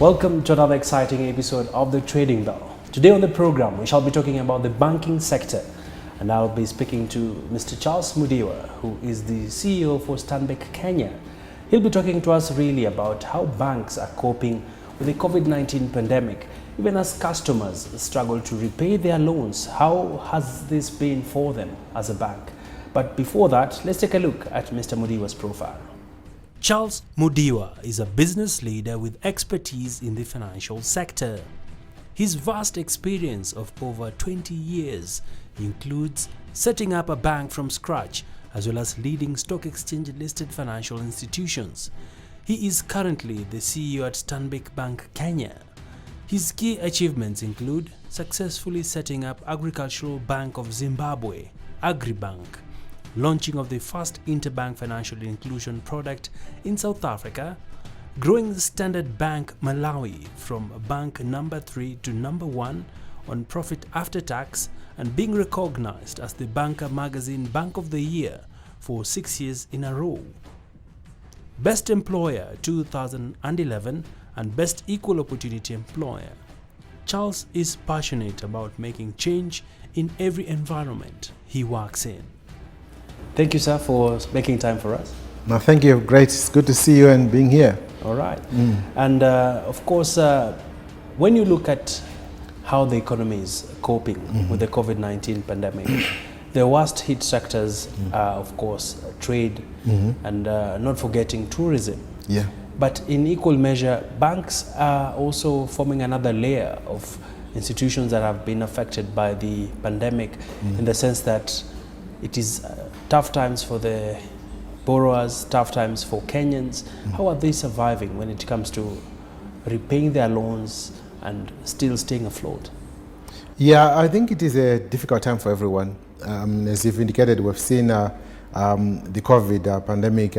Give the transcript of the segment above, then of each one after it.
Welcome to another exciting episode of the Trading Bell. Today on the program, we shall be talking about the banking sector, and I'll be speaking to Mr. Charles Mudiwa, who is the CEO for Stanbic Kenya. He'll be talking to us really about how banks are coping with the COVID-19 pandemic, even as customers struggle to repay their loans. How has this been for them as a bank? But before that, let's take a look at Mr. Mudiwa's profile. Charles Mudiwa is a business leader with expertise in the financial sector. His vast experience of over 20 years includes setting up a bank from scratch as well as leading stock exchange listed financial institutions. He is currently the CEO at Stanbic Bank Kenya. His key achievements include successfully setting up Agricultural Bank of Zimbabwe, Agribank, launching of the first interbank financial inclusion product in South Africa, growing the Standard Bank Malawi from bank number 3 to number 1 on profit after tax, and being recognized as the Banker Magazine Bank of the Year for 6 years in a row. Best Employer 2011 and Best Equal Opportunity Employer. Charles is passionate about making change in every environment he works in. Thank you, sir, for making time for us. No, thank you. Great. It's good to see you and being here. All right. And of course, when you look at how the economy is coping with the COVID-19 pandemic, the worst hit sectors are, of course, trade and not forgetting tourism. Yeah. But in equal measure, banks are also forming another layer of institutions that have been affected by the pandemic in the sense that it is tough times for the borrowers, tough times for Kenyans. How are they surviving when it comes to repaying their loans and still staying afloat? Yeah, I think it is a difficult time for everyone. As you've indicated, we've seen the COVID pandemic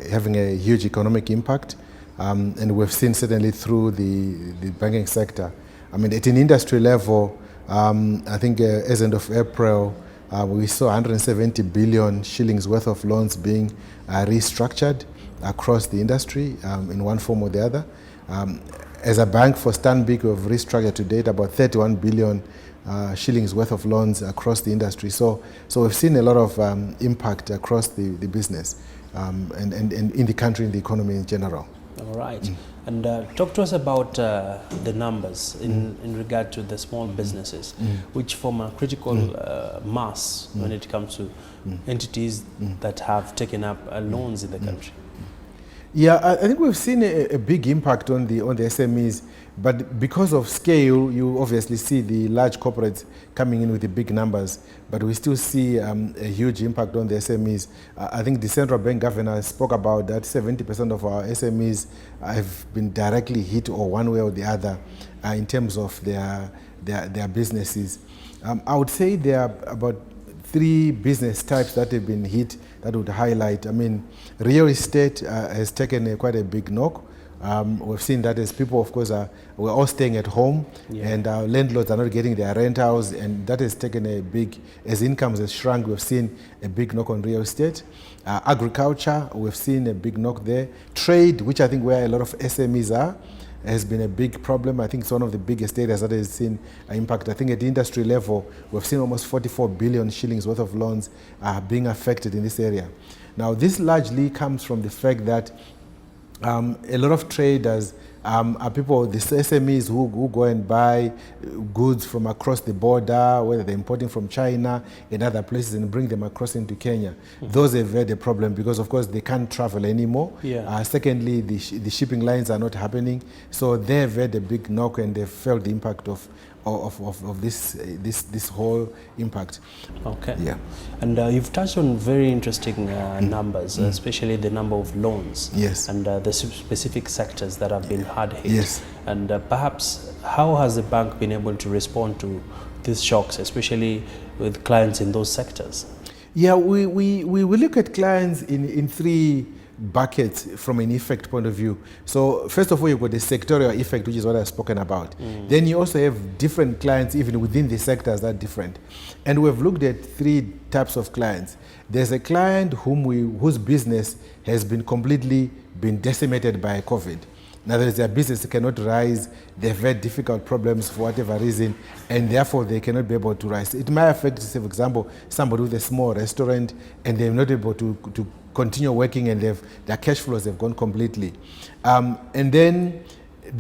having a huge economic impact, and we've seen certainly through the banking sector. I mean, at an industry level, I think as end of April, we saw 170 billion shillings worth of loans being restructured across the industry in one form or the other. As a bank for Stanbic, we've restructured to date about 31 billion shillings worth of loans across the industry. So we've seen a lot of impact across the business and in the country, in the economy in general. All right. And talk to us about the numbers in regard to the small businesses, which form a critical mass when it comes to entities that have taken up loans in the country. Yeah, I think we've seen a big impact on the SMEs, but because of scale, you obviously see the large corporates coming in with the big numbers, but we still see a huge impact on the SMEs. I think the central bank governor spoke about that 70% of our SMEs have been directly hit or one way or the other in terms of their businesses. I would say there are about 3 business types that have been hit that would highlight. I mean, real estate has taken quite a big knock. We've seen that as people, of course, we're all staying at home, and our landlords are not getting their rentals, and that has taken a big, as incomes has shrunk, we've seen a big knock on real estate. Agriculture, we've seen a big knock there. Trade, which I think where a lot of SMEs are, has been a big problem. I think it's one of the biggest areas that has seen an impact. I think at the industry level, we've seen almost 44 billion shillings worth of loans being affected in this area. Now, this largely comes from the fact that a lot of traders are people, the SMEs who go and buy goods from across the border, whether they're importing from China and other places, and bring them across into Kenya. Those have had a problem because, of course, they can't travel anymore. Secondly, the shipping lines are not happening. So they've had a big knock and they've felt the impact of this whole impact. Okay. Yeah. And you've touched on very interesting numbers, especially the number of loans. Yes. And the specific sectors that have been hard hit. Yes. And perhaps how has the bank been able to respond to these shocks, especially with clients in those sectors? Yeah, we look at clients in 3 buckets from an effect point of view. So first of all, you've got the sectorial effect, which is what I've spoken about. Then you also have different clients even within the sectors that are different. And we've looked at 3 types of clients. There's a client whose business has been completely decimated by COVID. In other words, their business cannot rise, they have had difficult problems for whatever reason, and therefore they cannot be able to rise. It might affect, say, for example, somebody with a small restaurant and they're not able to continue working, and their cash flows have gone completely. And then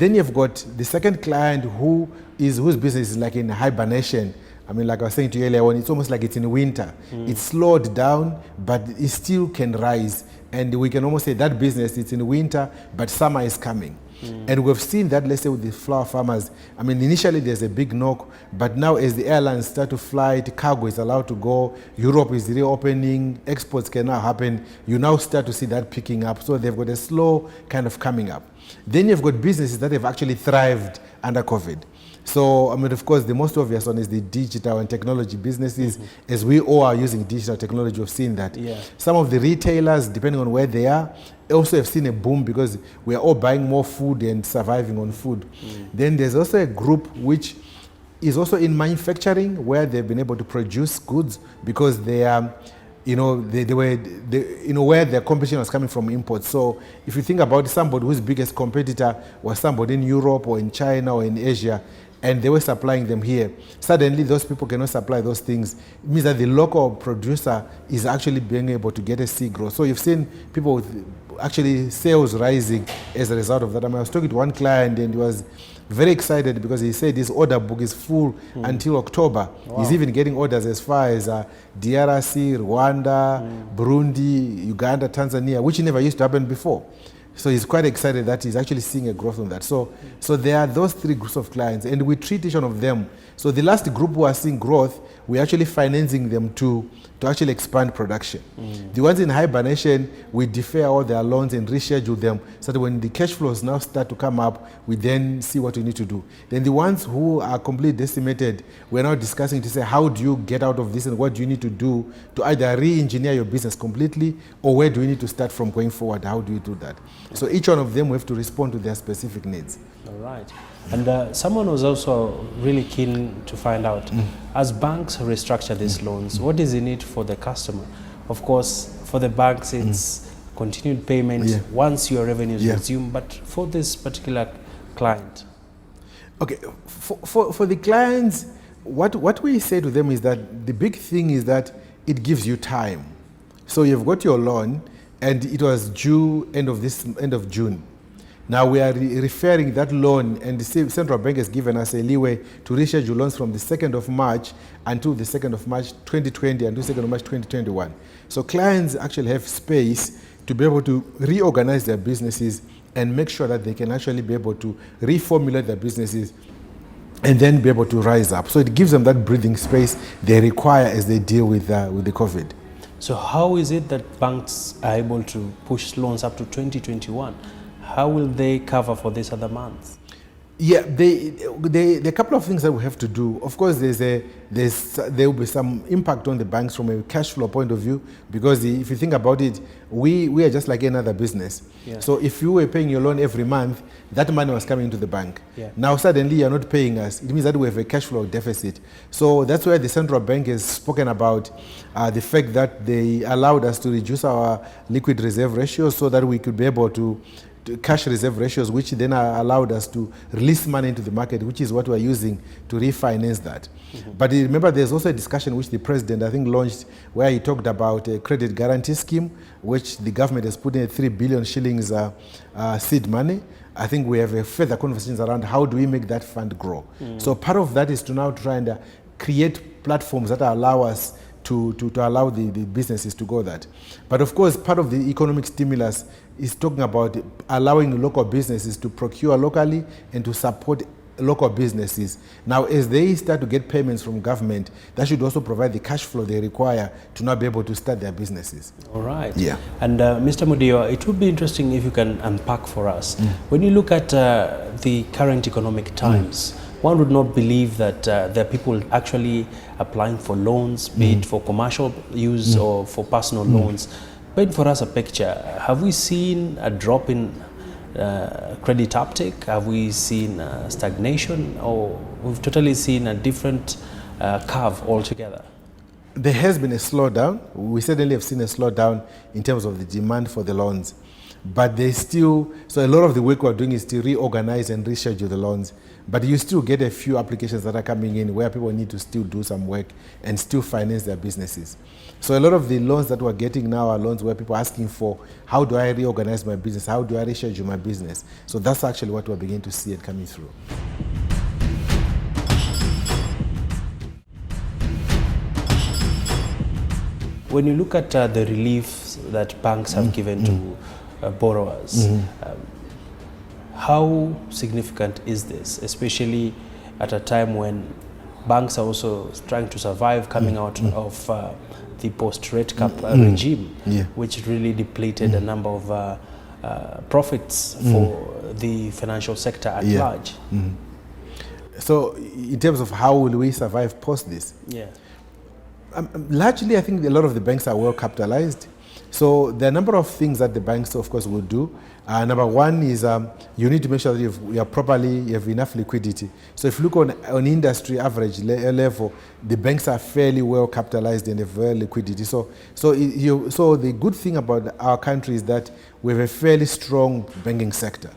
you've got the second client whose business is like in hibernation. I mean, like I was saying to you earlier on, it's almost like it's in winter. It's slowed down, but it still can rise. And we can almost say that business, it's in winter, but summer is coming. And we've seen that, let's say, with the flour farmers. I mean, initially there's a big knock, but now as the airlines start to fly, the cargo is allowed to go, Europe is reopening, exports can now happen, you now start to see that picking up. So they've got a slow kind of coming up. Then you've got businesses that have actually thrived under COVID. So, I mean, of course, the most obvious one is the digital and technology businesses. As we all are using digital technology, we've seen that. Yeah. Some of the retailers, depending on where they are, also have seen a boom because we are all buying more food and surviving on food. Then there's also a group which is also in manufacturing, where they've been able to produce goods because they are, where their competition was coming from imports. So if you think about somebody whose biggest competitor was somebody in Europe or in China or in Asia, and they were supplying them here, suddenly those people cannot supply those things. It means that the local producer is actually being able to get a C growth. So you've seen people with actually sales rising as a result of that. I mean, I was talking to one client and he was very excited because he said his order book is full until October. Wow. He's even getting orders as far as DRC, Rwanda, Burundi, Uganda, Tanzania, which never used to happen before. So he's quite excited that he's actually seeing a growth on that. So there are those three groups of clients, and we treat each one of them. So the last group who are seeing growth, we're actually financing them to actually expand production. The ones in hibernation, we defer all their loans and reschedule them so that when the cash flows now start to come up, we then see what we need to do. Then the ones who are completely decimated, we're now discussing to say, how do you get out of this and what do you need to do to either re-engineer your business completely, or where do we need to start from going forward? How do you do that? So each one of them, we have to respond to their specific needs. All right. And someone was also really keen to find out, as banks restructure these loans, what is in it for the customer? Of course, for the banks, it's continued payment once your revenues resume, but for this particular client? Okay, for the clients, what we say to them is that the big thing is that it gives you time. So you've got your loan, and it was due end of June. Now we are referring that loan, and the central bank has given us a leeway to reschedule loans from the 2nd of March until the 2nd of March 2020 and to 2nd of March 2021. So clients actually have space to be able to reorganize their businesses and make sure that they can actually be able to reformulate their businesses and then be able to rise up. So it gives them that breathing space they require as they deal with the COVID. So how is it that banks are able to push loans up to 2021? How will they cover for these other months? Yeah, there are a couple of things that we have to do. Of course, there will be some impact on the banks from a cash flow point of view, because if you think about it, we are just like another business. Yeah. So if you were paying your loan every month, that money was coming into the bank. Yeah. Now suddenly you're not paying us. It means that we have a cash flow deficit. So that's why the central bank has spoken about the fact that they allowed us to reduce our liquid reserve ratios so that we could be able to cash reserve ratios, which then allowed us to release money into the market, which is what we're using to refinance that. But remember, there's also a discussion which the president, I think, launched, where he talked about a credit guarantee scheme, which the government has put in 3 billion shillings seed money. I think we have further conversations around how do we make that fund grow. So part of that is to now try and create platforms that allow us to allow the businesses to go that. But of course, part of the economic stimulus is talking about allowing local businesses to procure locally and to support local businesses. Now, as they start to get payments from government, that should also provide the cash flow they require to now be able to start their businesses. All right. Yeah. And Mr. Mudiwa, it would be interesting if you can unpack for us. When you look at the current economic times, one would not believe that there are people actually applying for loans, be it for commercial use or for personal loans. Paint for us a picture. Have we seen a drop in credit uptake? Have we seen stagnation, or we've totally seen a different curve altogether? There has been a slowdown. We certainly have seen a slowdown in terms of the demand for the loans. but they still, so a lot of the work we're doing is to reorganize and reschedule the loans. But you still get a few applications that are coming in where people need to still do some work and still finance their businesses. So a lot of the loans that we're getting now are loans where people are asking for, how do I reorganize my business? How do I reschedule my business? So that's actually what we're beginning to see it coming through. When you look at the relief that banks have given to borrowers, how significant is this, especially at a time when banks are also trying to survive coming out of the post-rate cap regime, which really depleted a number of profits for the financial sector at large? So in terms of how will we survive post this? Yeah. Largely, I think a lot of the banks are well capitalized. So there are a number of things that the banks, of course, will do. Number one is you need to make sure that you have enough liquidity. So if you look on industry average level, the banks are fairly well capitalized and have very liquidity. So the good thing about our country is that we have a fairly strong banking sector,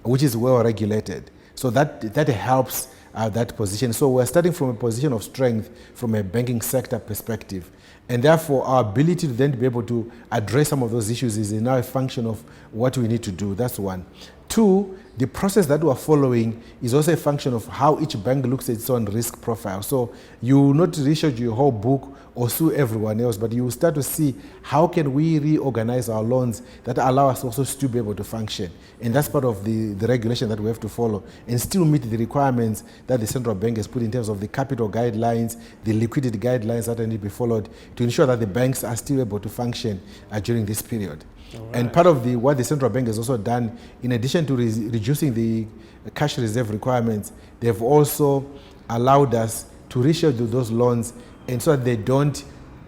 which is well regulated. So that helps that position. So we're starting from a position of strength from a banking sector perspective. And therefore, our ability to then be able to address some of those issues is now a function of what we need to do. That's one. Two, the process that we're following is also a function of how each bank looks at its own risk profile. So you will not reschedule your whole book or sue everyone else, but you will start to see how can we reorganize our loans that allow us also to be able to function. And that's part of the regulation that we have to follow and still meet the requirements that the central bank has put in terms of the capital guidelines, the liquidity guidelines that need to be followed to ensure that the banks are still able to function during this period. Right. And part of what the central bank has also done, in addition to reducing the cash reserve requirements, they've also allowed us to reschedule those loans and so that they don't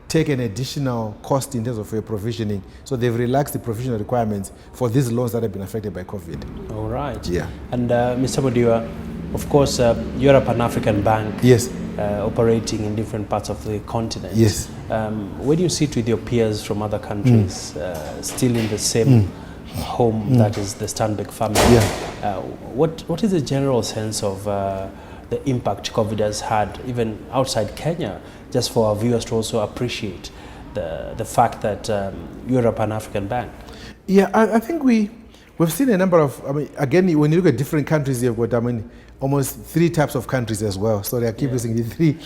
take an additional cost in terms of provisioning. So they've relaxed the provisional requirements for these loans that have been affected by COVID. All right. Yeah. And Mr. Mudiwa, of course, you're a Pan-African bank. Yes. Operating in different parts of the continent. Yes. Where do you sit with your peers from other countries still in the same home that is the Stanbic family? Yeah. What is the general sense of the impact COVID has had even outside Kenya, just for our viewers to also appreciate the fact that you're a Pan-African bank? Yeah, I think we've seen a number of, again, when you look at different countries, you've got, almost three types of countries as well. Sorry, I keep using the three.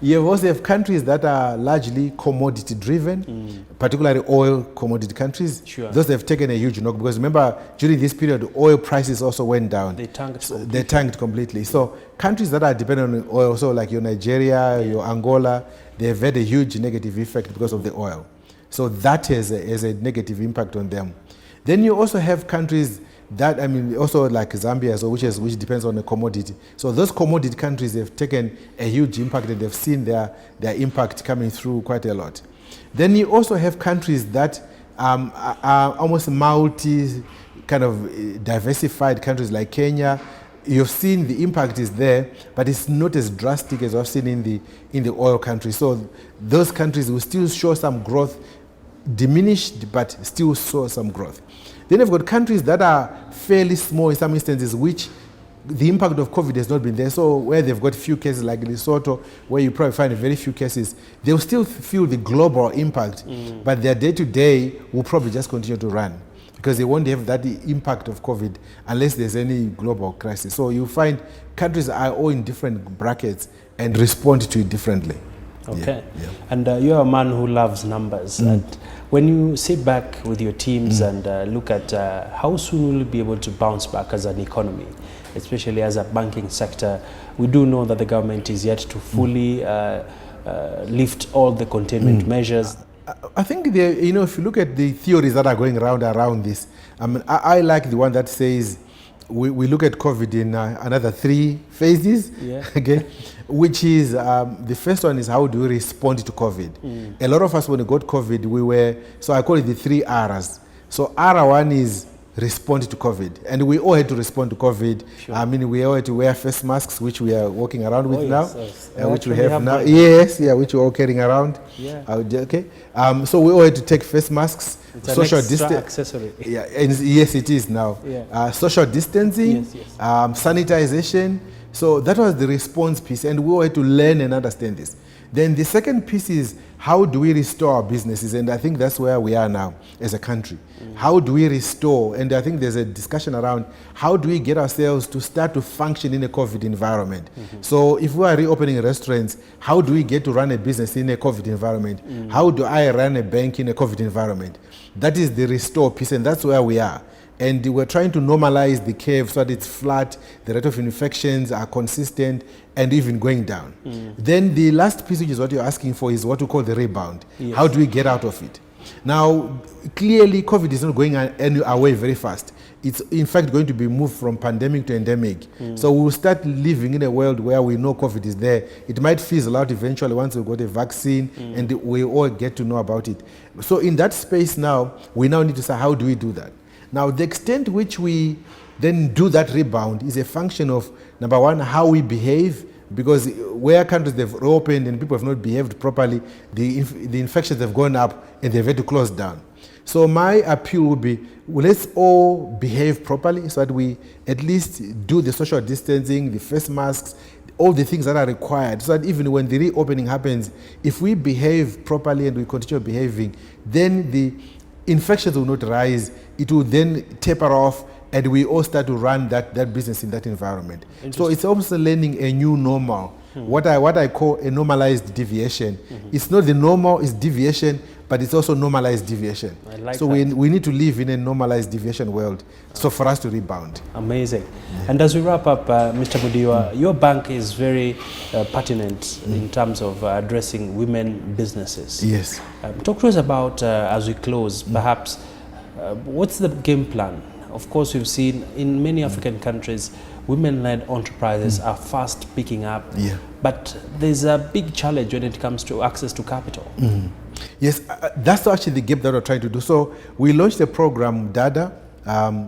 You also have countries that are largely commodity driven, particularly oil commodity countries. Sure. Those have taken a huge knock because remember, during this period, oil prices also went down. They tanked completely. They tanked completely. So countries that are dependent on oil, so like your Nigeria, your Angola, they have had a huge negative effect because of the oil. So that has a negative impact on them. Then you also have countries that, also like Zambia, so which depends on the commodity. So those commodity countries have taken a huge impact and they've seen their impact coming through quite a lot. Then you also have countries that are almost multi kind of diversified countries like Kenya. You've seen the impact is there, but it's not as drastic as I've seen in the oil countries. So those countries will still show some growth, diminished, but still show some growth. Then you've got countries that are fairly small in some instances, which the impact of COVID has not been there. So where they've got few cases like Lesotho, where you probably find very few cases, they'll still feel the global impact, but their day-to-day will probably just continue to run because they won't have that impact of COVID unless there's any global crisis. So you find countries are all in different brackets and respond to it differently. Okay. Yeah. And you're a man who loves numbers. And when you sit back with your teams and look at how soon will you be able to bounce back as an economy, especially as a banking sector, we do know that the government is yet to fully lift all the containment measures. I think, if you look at the theories that are going around this, I like the one that says we look at COVID in another 3 phases, okay, which is the first one is how do we respond to COVID. A lot of us, when we got COVID, so I call it the 3 R's. So R1 is respond to COVID. And we all had to respond to COVID. Sure. I mean, we all had to wear face masks, which we are walking around with now, yes. which we have now. One. Yes, yeah, which we're all carrying around. Yeah. Okay. So we all had to take face masks. It's social an extra distance. accessory. Yeah, and yes, it is now. Yeah. Social distancing, Yes, yes. Sanitization. So that was the response piece, and we all had to learn and understand this. Then the second piece is, how do we restore our businesses? And I think that's where we are now as a country. How do we restore? And I think there's a discussion around how do we get ourselves to start to function in a COVID environment. So if we are reopening restaurants, how do we get to run a business in a COVID environment? How do I run a bank in a COVID environment? That is the restore piece, and that's where we are. And we're trying to normalize the curve so that it's flat, the rate of infections are consistent, and even going down. Then the last piece, which is what you're asking for, is what we call the rebound. Yes. How do we get out of it? Now, clearly, COVID is not going away very fast. It's in fact going to be moved from pandemic to endemic. So we'll start living in a world where we know COVID is there. It might fizzle out eventually once we've got a vaccine and we all get to know about it. So in that space now, we now need to say, how do we do that? Now, the extent which we then do that rebound is a function of, number one, how we behave, because where countries they've reopened and people have not behaved properly, the infections have gone up and they've had to close down. So my appeal would be, let's all behave properly so that we at least do the social distancing, the face masks, all the things that are required, so that even when the reopening happens, if we behave properly and we continue behaving, then the infections will not rise. It will then taper off, and we all start to run that business in that environment. So it's also learning a new normal, what I call a normalized deviation. It's not the normal, it's deviation, but it's also normalized deviation. I like so that. we need to live in a normalized deviation world, so for us to rebound. Amazing. And as we wrap up, Mr. Mudiwa, your bank is very pertinent in terms of addressing women businesses. Yes. Talk to us about, as we close, perhaps, what's the game plan? Of course, we've seen in many African countries, women-led enterprises are fast picking up, but there's a big challenge when it comes to access to capital. Yes, that's actually the gap that we're trying to do. So we launched a program, DADA,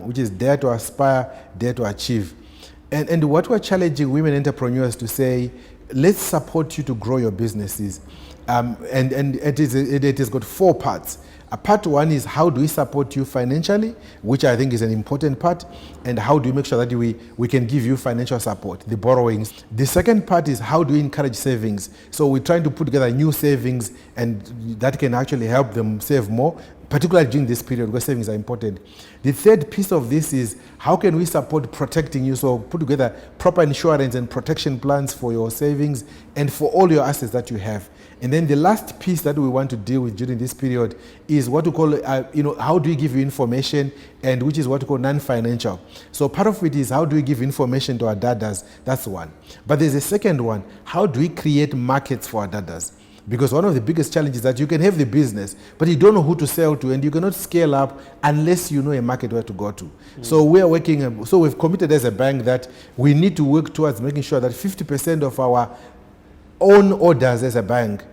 which is Dare to Aspire, Dare to Achieve. And what we're challenging women entrepreneurs to say, let's support you to grow your businesses. And it has got 4 parts. Part one is, how do we support you financially, which I think is an important part, and how do we make sure that we can give you financial support, the borrowings. The second part is, how do we encourage savings? So we're trying to put together new savings, and that can actually help them save more, particularly during this period where savings are important. The third piece of this is, how can we support protecting you? So put together proper insurance and protection plans for your savings and for all your assets that you have. And then the last piece that we want to deal with during this period is what we call, how do we give you information, and which is what we call non-financial. So part of it is, how do we give information to our dadas? That's one. But there's a second one. How do we create markets for our dadas? Because one of the biggest challenges is that you can have the business, but you don't know who to sell to, and you cannot scale up unless you know a market where to go to. So we are working, so we've committed as a bank that we need to work towards making sure that 50% of our own orders as a bank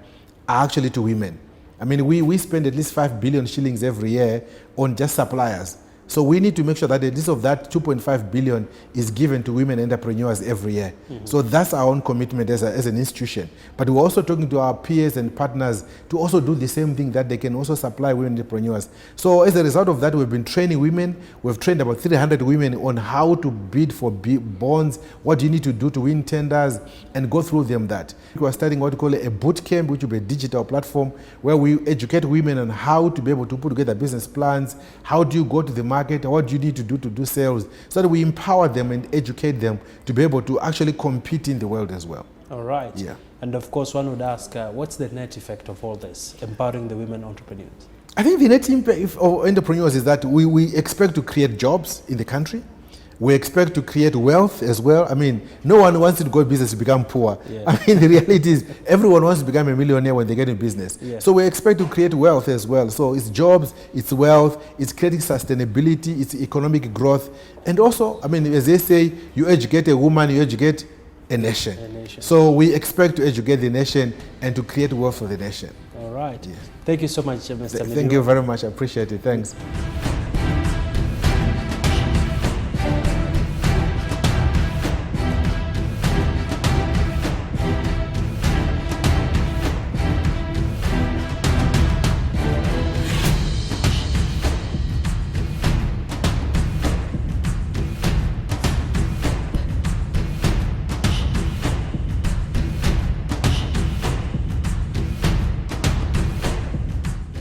are actually to women. I mean, we spend at least 5 billion shillings every year on just suppliers. So we need to make sure that at least of that 2.5 billion is given to women entrepreneurs every year. So that's our own commitment as an institution. But we're also talking to our peers and partners to also do the same thing, that they can also supply women entrepreneurs. So as a result of that, we've been training women. We've trained about 300 women on how to bid for bonds, what you need to do to win tenders, and go through them that. We're starting what we call a boot camp, which will be a digital platform where we educate women on how to be able to put together business plans, how do you go to the market, what do you need to do sales, so that we empower them and educate them to be able to actually compete in the world as well. All right. Yeah. And of course, one would ask, what's the net effect of all this, empowering the women entrepreneurs? I think the net impact of entrepreneurs is that we expect to create jobs in the country. We expect to create wealth as well. I mean, no one wants to go business to become poor. Yeah. I mean, the reality is everyone wants to become a millionaire when they get in business. Yeah. So we expect to create wealth as well. So it's jobs, it's wealth, it's creating sustainability, it's economic growth. And also, I mean, as they say, you educate a woman, you educate a nation. A nation. So we expect to educate the nation and to create wealth for the nation. All right. Yeah. Thank you so much, Mr. Thank you very much. I appreciate it. Thanks.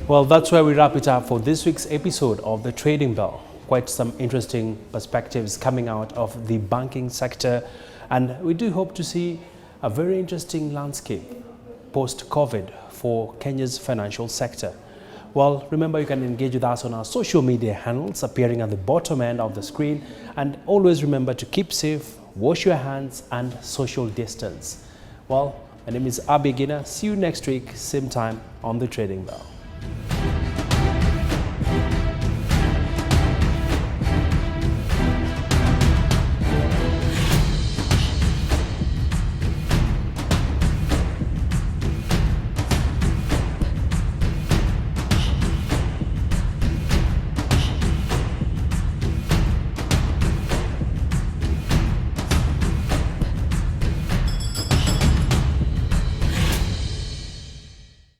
Well, that's where we wrap it up for this week's episode of the Trading Bell. Quite some interesting perspectives coming out of the banking sector, and we do hope to see a very interesting landscape post-COVID for Kenya's financial sector. Well, remember you can engage with us on our social media handles appearing at the bottom end of the screen, and always remember to keep safe, wash your hands and social distance. Well, my name is Agina. See you next week, same time on the Trading Bell.